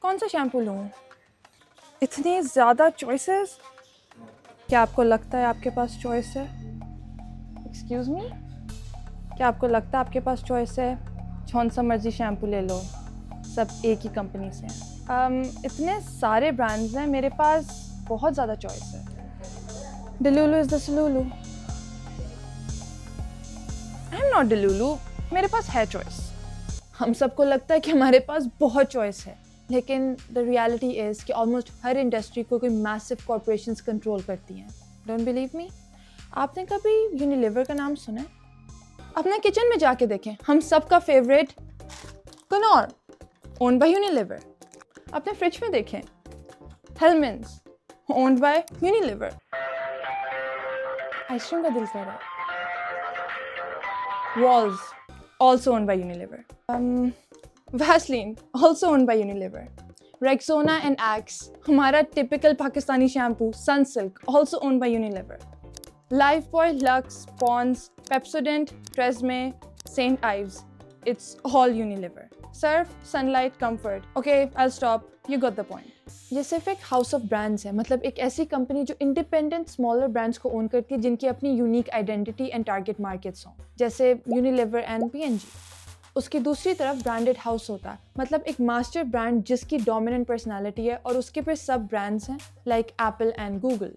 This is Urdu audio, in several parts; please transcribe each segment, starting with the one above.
کون سا شیمپو لوں؟ اتنی زیادہ چوائسیز. کیا آپ کو لگتا ہے آپ کے پاس چوائس ہے؟ ایکسکیوز می، کیا آپ کو لگتا ہے آپ کے پاس چوائس ہے؟ جون سا مرضی شیمپو لے لو، سب ایک ہی کمپنی سے ہیں. اتنے سارے برانڈز ہیں میرے پاس، بہت زیادہ چوائس ہے. ڈیلولو از دا سلولو. آئی ایم ناٹ ڈیلولو، میرے پاس ہے چوائس. ہم سب کو لگتا ہے کہ ہمارے پاس بہت چوائس ہے، لیکن دا ریالٹی از کہ آلموسٹ ہر انڈسٹری کو کوئی میسو کارپوریشنز کنٹرول کرتی ہیں. Don't believe me? آپ نے کبھی یونیلیور کا نام سنا ہے؟ اپنا کچن میں جا کے دیکھیں، ہم سب کا favourite Knorr owned by Unilever. اپنے فریج میں دیکھیں، Hellmann's owned by Unilever. Ice cream کا دل کر رہا ہے، Wall's also owned by Unilever. Vaseline also owned by Unilever. Rexona and Axe, ہمارا typical Pakistani shampoo Sunsilk also owned by Unilever. Lifebuoy, Lux, Pond's, Pepsodent, Tresemme, Saint Ives, it's all Unilever. Surf, Sunlight, Comfort. Okay I will stop, you got the point. یہ صرف ایک ہاؤس آف برانڈس ہے، مطلب ایک ایسی کمپنی جو انڈیپینڈنٹ اسمالر برانڈس کو اون کرتی ہے جن کی اپنی unique identity and target markets ہوں، جیسے Unilever and P and G. اس کی دوسری طرف برانڈڈ ہاؤس ہوتا ہے، مطلب ایک ماسٹر برانڈ جس کی ڈومیننٹ پرسنالٹی ہے اور اس کے پھر سب برانڈس ہیں لائک ایپل اینڈ گوگل.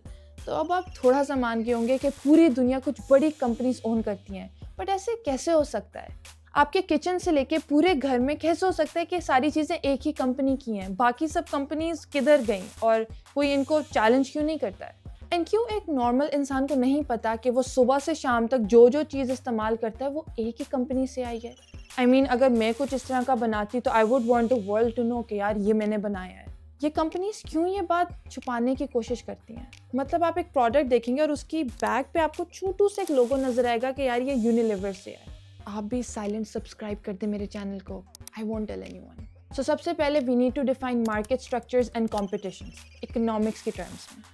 تو اب آپ تھوڑا سا مان گئے ہوں گے کہ پوری دنیا کچھ بڑی کمپنیز اون کرتی ہیں، بٹ ایسے کیسے ہو سکتا ہے؟ آپ کے کچن سے لے کے پورے گھر میں کیسے ہو سکتا ہے کہ ساری چیزیں ایک ہی کمپنی کی ہیں؟ باقی سب کمپنیز کدھر گئیں اور کوئی ان کو چیلنج کیوں نہیں کرتا ہے؟ اینڈ کیوں ایک نارمل انسان کو نہیں پتا کہ وہ صبح سے شام تک جو چیز استعمال کرتا ہے وہ ایک ہی کمپنی سے آئی ہے؟ I mean, اگر میں کچھ اس طرح کا بناتی تو I would want the world to know کہ یار یہ میں نے بنایا ہے. یہ کمپنیز کیوں یہ بات چھپانے کی کوشش کرتی ہیں؟ مطلب آپ ایک پروڈکٹ دیکھیں گے اور اس کی بیک پہ آپ کو چھوٹو سے ایک لوگو نظر آئے گا کہ یار یہ یونیلیور سے ہے. آپ بھی سائلنٹ سبسکرائب کر دیں میرے چینل کو. I won't tell anyone. So سب سے پہلے we need to define market structures and competitions economics کی ٹرمز میں.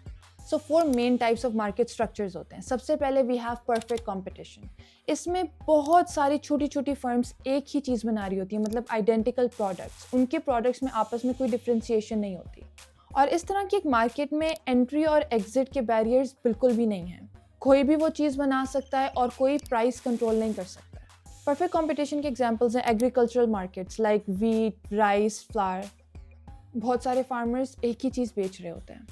So 4 main types of market structures ہوتے ہیں. سب سے پہلے we have perfect competition. اس میں بہت ساری چھوٹی چھوٹی فرمز ایک ہی چیز بنا رہی ہوتی ہیں، مطلب آئیڈینٹیکل پروڈکٹس. ان کے پروڈکٹس میں آپس میں کوئی ڈفرینسیشن نہیں ہوتی، اور اس طرح کی ایک مارکیٹ میں انٹری اور ایگزٹ کے بیریئرز بالکل بھی نہیں ہیں. کوئی بھی وہ چیز بنا سکتا ہے اور کوئی پرائس کنٹرول نہیں کر سکتا. پرفیکٹ کمپٹیشن کے ایگزامپلز ہیں agricultural markets like wheat, rice, flour. بہت سارے فارمرز ایک ہی چیز بیچ رہے ہوتے ہیں.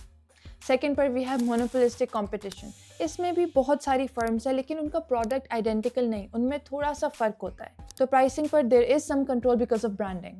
سیکنڈ پر وی ہیو مونوپولسٹک کمپٹیشن. اس میں بھی بہت ساری فرمز ہیں لیکن ان کا پروڈکٹ آئیڈینٹیکل نہیں، ان میں تھوڑا سا فرق ہوتا ہے. تو pricing per there is some control because of branding.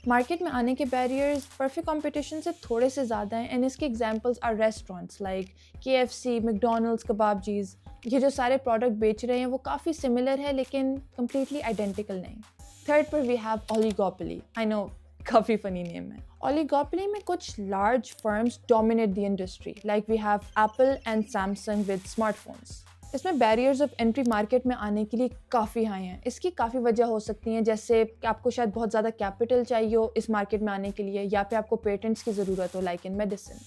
Market میں آنے کے بیریئرز پرفیکٹ کمپٹیشن سے تھوڑے سے زیادہ ہیں، اینڈ اس کے examples are restaurants like KFC، McDonald's, Kababjees. یہ جو سارے پروڈکٹ بیچ رہے ہیں وہ کافی سملر ہے لیکن کمپلیٹلی آئیڈینٹیکل نہیں. تھرڈ پر we have oligopoly. I know, کافی فنی نیم ہے. اولیگوپولی میں کچھ large firms dominate the industry like we have Apple and Samsung with smart phones. اس میں بیریئرز آف انٹری مارکیٹ میں آنے کے لیے کافی ہائی ہیں. اس کی کافی وجہ ہو سکتی ہیں، جیسے کہ آپ کو شاید بہت زیادہ کیپٹل چاہیے ہو اس مارکیٹ میں آنے کے لیے، یا پھر آپ کو پیٹنٹس کی ضرورت ہو لائک ان میڈیسن.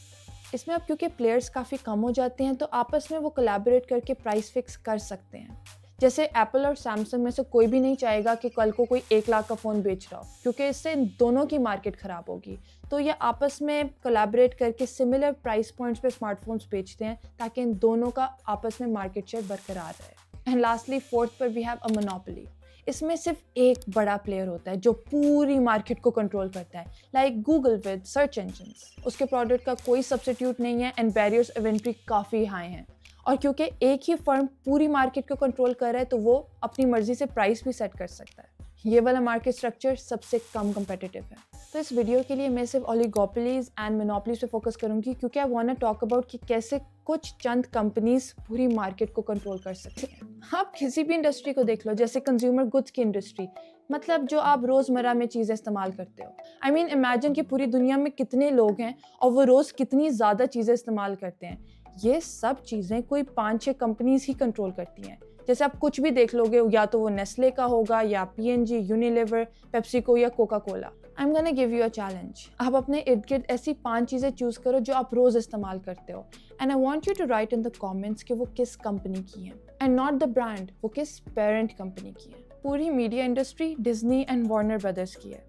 اس میں اب کیونکہ پلیئرس کافی کم ہو جاتے ہیں تو آپس میں وہ کولیبوریٹ کر کے پرائس فکس کر سکتے ہیں. جیسے ایپل اور سیمسنگ میں سے کوئی بھی نہیں چاہے گا کہ کل کو کوئی 1 لاکھ کا فون بیچ رہا ہو، کیونکہ اس سے ان دونوں کی مارکیٹ خراب ہوگی. تو یہ آپس میں کولیبوریٹ کر کے سملر پرائس پوائنٹس پہ اسمارٹ فونس بیچتے ہیں تاکہ ان دونوں کا آپس میں مارکیٹ شیئر برقرار رہے. اینڈ لاسٹلی فورتھ پر وی ہیو اے مونوپولی. اس میں صرف ایک بڑا پلیئر ہوتا ہے جو پوری مارکیٹ کو کنٹرول کرتا ہے like Google with search engines. اس کے پروڈکٹ کا کوئی سبسٹیٹیوٹ نہیں ہے اینڈ بیریئرز آف انٹری کافی ہائی ہیں. اور کیونکہ ایک ہی فرم پوری مارکیٹ کو کنٹرول کر رہا ہے تو وہ اپنی مرضی سے پرائس بھی سیٹ کر سکتا ہے. یہ والا مارکیٹ اسٹرکچر سب سے کم کمپیٹیٹیو ہے. تو اس ویڈیو کے لیے میں صرف اولیگوپولیز اینڈ مونوپولیز پہ فوکس کروں گی کیونکہ I want to talk about کہ کیسے کچھ چند کمپنیز پوری مارکیٹ کو کنٹرول کر سکتی ہیں. آپ کسی بھی انڈسٹری کو دیکھ لو، جیسے کنزیومر گڈس کی انڈسٹری، مطلب جو آپ روزمرہ میں چیزیں استعمال کرتے ہو. آئی مین امیجن کہ پوری دنیا میں کتنے لوگ ہیں اور وہ روز کتنی زیادہ چیزیں استعمال کرتے ہیں. یہ سب چیزیں کوئی 5-6 کمپنیز ہی کنٹرول کرتی ہیں. جیسے آپ کچھ بھی دیکھ لو گے، یا تو وہ نیسلے کا ہوگا یا PNG، یونیلیور، پیپسیکو یا Coca Cola. I am gonna give you a challenge. آپ اپنے ارد گرد ایسی 5 چیزیں چوز کرو جو آپ روز استعمال کرتے ہو، and I want you to write in the comments کہ وہ کس کمپنی کی ہیں، اینڈ ناٹ دا برانڈ، وہ کس پیرنٹ کمپنی کی ہے. پوری media industry Disney and Warner brothers کی ہے.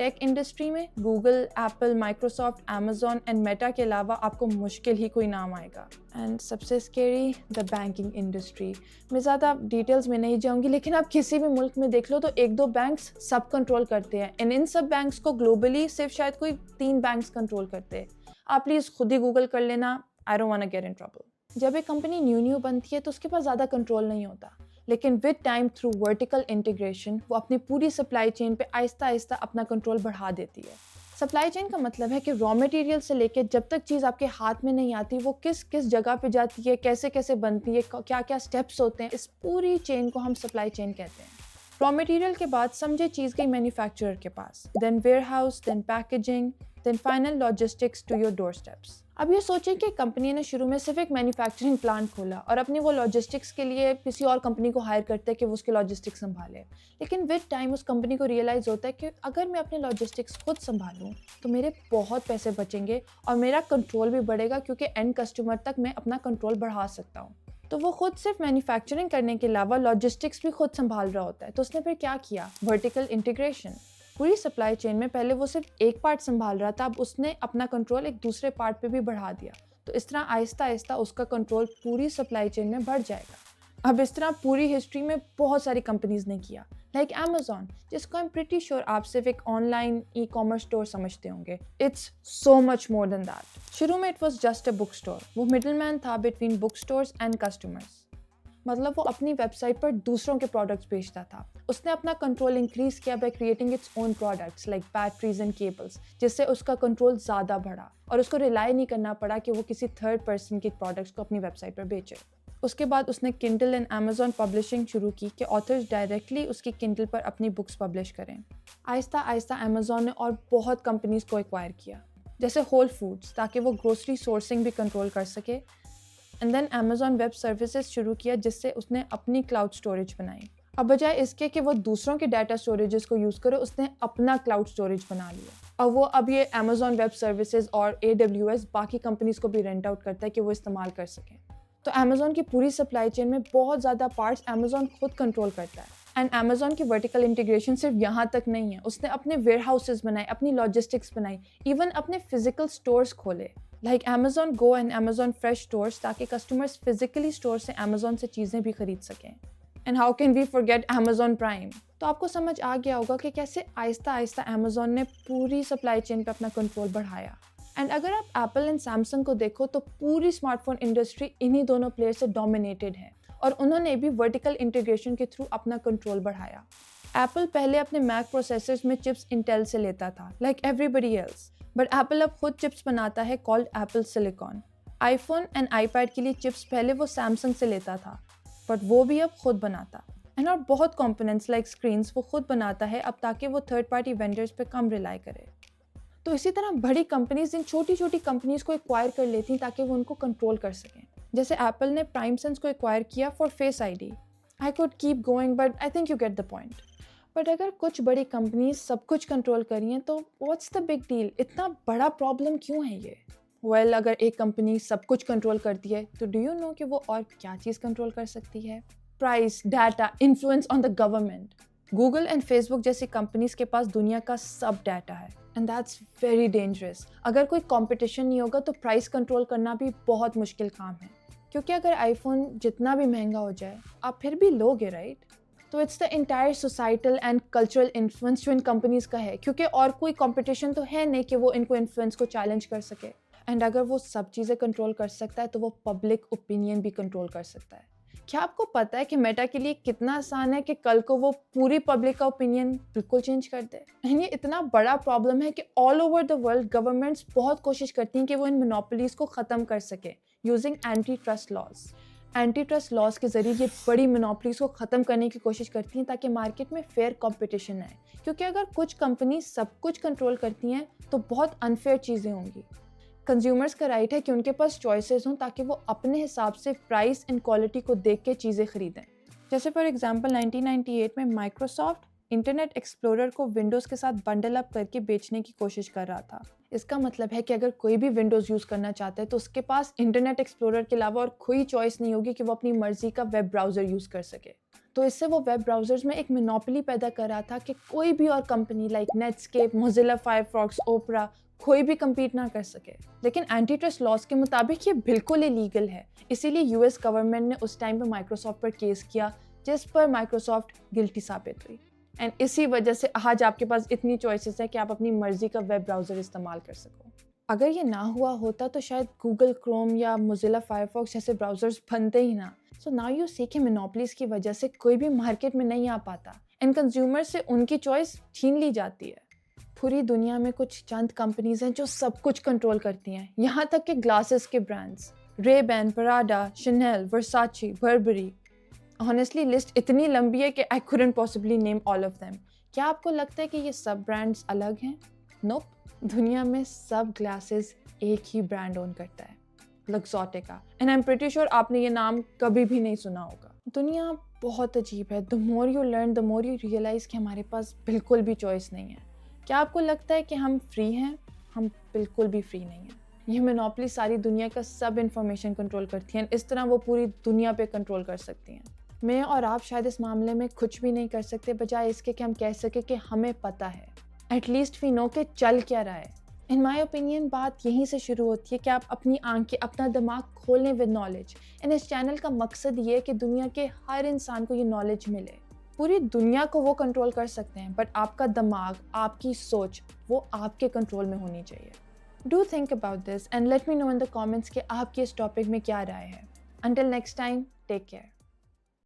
ٹیک انڈسٹری میں Google, apple, Microsoft, Amazon and meta کے علاوہ آپ کو مشکل ہی کوئی نام آئے گا. اینڈ سب سے اسکیری دا بینکنگ انڈسٹری. میں زیادہ ڈیٹیلز میں نہیں جاؤں گی، لیکن آپ کسی بھی ملک میں دیکھ لو تو 1-2 بینکس سب کنٹرول کرتے ہیں، اینڈ ان سب بینکس کو گلوبلی صرف شاید کوئی 3 بینکس کنٹرول کرتے ہیں. آپ پلیز خود ہی گوگل کر لینا. I don't want to get in trouble. جب ایک کمپنی نیو بنتی ہے تو اس کے پاس زیادہ کنٹرول نہیں ہوتا، لیکن with time through vertical integration وہ اپنی پوری سپلائی چین پہ آہستہ آہستہ اپنا کنٹرول بڑھا دیتی ہے. سپلائی چین کا مطلب ہے کہ را مٹیریل سے لے کے جب تک چیز آپ کے ہاتھ میں نہیں آتی وہ کس جگہ پہ جاتی ہے، کیسے کیسے بنتی ہے، کیا کیا سٹیپس ہوتے ہیں، اس پوری چین کو ہم سپلائی چین کہتے ہیں. را مٹیریل کے بعد سمجھے چیز گئی مینوفیکچرر کے پاس، then warehouse, then packaging, then final logistics to your doorsteps. اب یہ سوچیں کہ کمپنی نے شروع میں صرف ایک مینوفیکچرنگ پلانٹ کھولا اور اپنی وہ لاجسٹکس کے لیے کسی اور کمپنی کو ہائر کرتا ہے کہ وہ اس کے لاجسٹکس سنبھالے. لیکن ود ٹائم اس کمپنی کو ریئلائز ہوتا ہے کہ اگر میں اپنے لاجسٹکس خود سنبھالوں تو میرے بہت پیسے بچیں گے اور میرا کنٹرول بھی بڑھے گا، کیونکہ اینڈ کسٹمر تک میں اپنا کنٹرول بڑھا سکتا ہوں. تو وہ خود صرف مینوفیکچرنگ کرنے کے علاوہ لاجسٹکس بھی خود سنبھال رہا ہوتا ہے. تو اس نے پھر کیا کیا؟ Vertical integration. پوری سپلائی چین میں پہلے وہ صرف ایک پارٹ سنبھال رہا تھا، اب اس نے اپنا کنٹرول ایک دوسرے پارٹ پہ بھی بڑھا دیا. تو اس طرح آہستہ آہستہ اس کا کنٹرول پوری سپلائی چین میں بڑھ جائے گا. اب اس طرح پوری ہسٹری میں بہت ساری کمپنیز نے کیا، لائک Amazon، جس کو I'm pretty sure آپ صرف ایک on line e commerce store سمجھتے ہوں گے. It's so much more than that. شروع میں it was just a book store. وہ middle man تھا between book stores and customers. مطلب وہ اپنی ویب سائٹ پر دوسروں کے پروڈکٹس بیچتا تھا. اس نے اپنا کنٹرول انکریز کیا by creating its own products like batteries and cables, جس سے اس کا کنٹرول زیادہ بڑھا اور اس کو ریلائی نہیں کرنا پڑا کہ وہ کسی تھرڈ پرسن کے پروڈکٹس کو اپنی ویب سائٹ پر بیچے. اس کے بعد اس نے کنڈل اینڈ Amazon پبلشنگ شروع کی کہ آتھرز ڈائریکٹلی اس کی کنڈل پر اپنی بکس پبلش کریں. آہستہ آہستہ Amazon نے اور بہت کمپنیز کو ایکوائر کیا، جیسے ہول فوڈس، تاکہ وہ گروسری سورسنگ بھی کنٹرول کر سکے. And then Amazon web services شروع کیا، جس سے اس نے اپنی کلاؤڈ اسٹوریج بنائی. اب بجائے اس کے کہ وہ دوسروں کے ڈیٹا اسٹوریجز کو یوز کرے، اس نے اپنا کلاؤڈ اسٹوریج بنا لیا. اور وہ اب یہ Amazon ویب سروسز اور AWS باقی کمپنیز کو بھی رینٹ آؤٹ کرتا ہے کہ وہ استعمال کر سکیں. تو Amazon کی پوری سپلائی چین میں بہت زیادہ پارٹس Amazon خود کنٹرول کرتا ہے. اینڈ Amazon کی ورٹیکل انٹیگریشن صرف یہاں تک نہیں ہے، اس نے اپنے ویئر ہاؤسز بنائے، اپنی لاجسٹکس بنائی، ایون اپنے فزیکل اسٹورز کھولے like Amazon Go and Amazon Fresh stores, تاکہ کسٹمرز فزیکلی اسٹور سے Amazon سے چیزیں بھی خرید سکیں. And how can we forget Amazon Prime. تو آپ کو سمجھ آ گیا ہوگا کہ کیسے آہستہ آہستہ Amazon نے پوری سپلائی چین پہ اپنا کنٹرول بڑھایا. اینڈ اگر آپ ایپل اینڈ سیمسنگ کو دیکھو تو پوری اسمارٹ فون انڈسٹری انہی دونوں پلیئر سے ڈومینیٹڈ ہے، اور انہوں نے بھی ورٹیکل انٹیگریشن کے تھرو اپنا کنٹرول بڑھایا. ایپل پہلے اپنے میک پروسیسرز میں چپس انٹیل سے لیتا تھا like everybody else, but Apple اب خود چپس بناتا ہے called Apple silicon. IPhone and iPad کے لیے چپس پہلے وہ سیمسنگ سے لیتا تھا، بٹ وہ بھی اب خود بناتا. اینڈ اور بہت کمپوننٹس لائک اسکرینس وہ خود بناتا ہے اب، تاکہ وہ تھرڈ پارٹی وینڈرز پہ کم ریلائی کرے. تو اسی طرح بڑی کمپنیز ان چھوٹی چھوٹی کمپنیز کو ایکوائر کر لیتی ہیں تاکہ وہ ان کو کنٹرول کر سکیں. جیسے ایپل نے پرائم سینس کو ایکوائر کیا for face I D. I could keep going but I think you get the point. But اگر کچھ بڑی کمپنیز سب کچھ کنٹرول کری ہیں تو واٹس دا بگ ڈیل؟ اتنا بڑا پرابلم کیوں ہے یہ؟ ویل اگر ایک کمپنی سب کچھ کنٹرول کرتی ہے تو ڈو یو نو کہ وہ اور کیا چیز کنٹرول کر سکتی ہے؟ Price, data, influence on the government. Google and Facebook جیسی کمپنیز کے پاس دنیا کا سب ڈیٹا ہے، اینڈ دیٹس ویری ڈینجرس. اگر کوئی کمپٹیشن نہیں ہوگا تو پرائس کنٹرول کرنا بھی بہت مشکل کام ہے، کیونکہ اگر آئی فون جتنا بھی مہنگا ہو جائے آپ پھر بھی لوگے، رائٹ؟ تو it's the entire societal and cultural influence جو ان کمپنیز کا ہے، کیونکہ اور کوئی کمپٹیشن تو ہے نہیں کہ وہ ان کو انفلوئنس کو چیلنج کر سکے. اینڈ اگر وہ سب چیزیں کنٹرول کر سکتا ہے تو وہ پبلک اوپینین بھی کنٹرول کر سکتا ہے. کیا آپ کو پتہ ہے کہ میٹا کے لیے کتنا آسان ہے کہ کل کو وہ پوری پبلک کا اوپینین بالکل چینج کر دے؟ یہ اتنا بڑا پرابلم ہے کہ all over the world governments بہت کوشش کرتی ہیں کہ وہ ان مونوپولیز کو ختم کر سکے using anti trust laws. Anti trust laws کے ذریعے یہ بڑی مونوپولیز کو ختم کرنے کی کوشش کرتی ہیں تاکہ مارکیٹ میں فیئر کمپٹیشن آئے، کیونکہ اگر کچھ کمپنی سب کچھ کنٹرول کرتی ہیں تو بہت انفیئر چیزیں ہوں گی. کنزیومرز کا رائٹ ہے کہ ان کے پاس چوائسیز ہوں تاکہ وہ اپنے حساب سے پرائس اینڈ کوالٹی کو دیکھ کے چیزیں خریدیں. جیسے فار ایگزامپل 1998 میں مائکروسافٹ انٹرنیٹ ایکسپلورر کو ونڈوز کے ساتھ بنڈل اپ کر کے بیچنے کی کوشش کر رہا تھا. اس کا مطلب ہے کہ اگر کوئی بھی ونڈوز یوز کرنا چاہتا ہے تو اس کے پاس انٹرنیٹ ایکسپلورر کے علاوہ اور کوئی چوائس نہیں ہوگی کہ وہ اپنی مرضی کا ویب براؤزر یوز کر سکے. تو اس سے وہ ویب براؤزرز میں ایک مونوپلی پیدا کر رہا تھا کہ کوئی بھی اور company like Netscape, Mozilla Firefox, اوپرا کوئی بھی کمپیٹ نہ کر سکے. لیکن اینٹی ٹرسٹ لاز کے مطابق یہ بالکل الیگل ہے. اسی لیے یو ایس گورنمنٹ نے اس ٹائم پہ مائکروسافٹ پر کیس کیا جس پر مائکروسافٹ گلٹی ثابت ہوئی. اینڈ اسی وجہ سے آج آپ کے پاس اتنی چوائسیز ہے کہ آپ اپنی مرضی کا ویب براؤزر استعمال کر سکو. اگر یہ نہ ہوا ہوتا تو شاید گوگل کروم یا موزیلا فائرفاکس جیسے براؤزرز بنتے ہی نہ. سو ناؤ یو سی کہ مونوپلیز کی وجہ سے کوئی بھی مارکیٹ میں نہیں آ پاتا اینڈ کنزیومر سے ان کی چوائس چھین لی جاتی ہے. پوری دنیا میں کچھ چند کمپنیز ہیں جو سب کچھ کنٹرول کرتی ہیں, یہاں تک کہ گلاسز کے برانڈز رے بین, پراڈا, شنیل, ورساچی, بربری. آنیسٹلی لسٹ اتنی لمبی ہے کہ آئی couldn't possibly name all of them. کیا آپ کو لگتا ہے کہ یہ سب برانڈز الگ ہیں؟ نوپ. دنیا میں سب گلاسز ایک ہی برانڈ اون کرتا ہے, Luxottica. And I'm pretty sure آپ نے یہ نام کبھی بھی نہیں سنا ہوگا. دنیا بہت عجیب ہے. the more you learn the more you realize کہ ہمارے پاس بالکل بھی چوائس نہیں ہے. کیا آپ کو لگتا ہے کہ ہم فری ہیں؟ ہم بالکل بھی فری نہیں ہیں. یہ مونوپلی ساری دنیا کا سب انفارمیشن کنٹرول کرتی ہیں, اس طرح وہ پوری دنیا پہ کنٹرول کر سکتی ہیں. میں اور آپ شاید اس معاملے میں کچھ بھی نہیں کر سکتے بجائے اس کے کہ ہم کہہ سکیں کہ ہمیں پتہ ہے. ایٹ لیسٹ وی نو کہ چل کیا رہا ہے. ان مائی اوپینین بات یہیں سے شروع ہوتی ہے کہ آپ اپنی آنکھیں, اپنا دماغ کھولیں ود نالج. اینڈ اس چینل کا مقصد یہ ہے کہ دنیا کے ہر انسان کو یہ نالج ملے. پوری دنیا کو وہ کنٹرول کر سکتے ہیں بٹ آپ کا دماغ, آپ کی سوچ وہ آپ کے کنٹرول میں ہونی چاہیے. Do think about this and let me know in the comments کہ آپ کی اس ٹاپک میں کیا رائے ہے. Until next time, take care.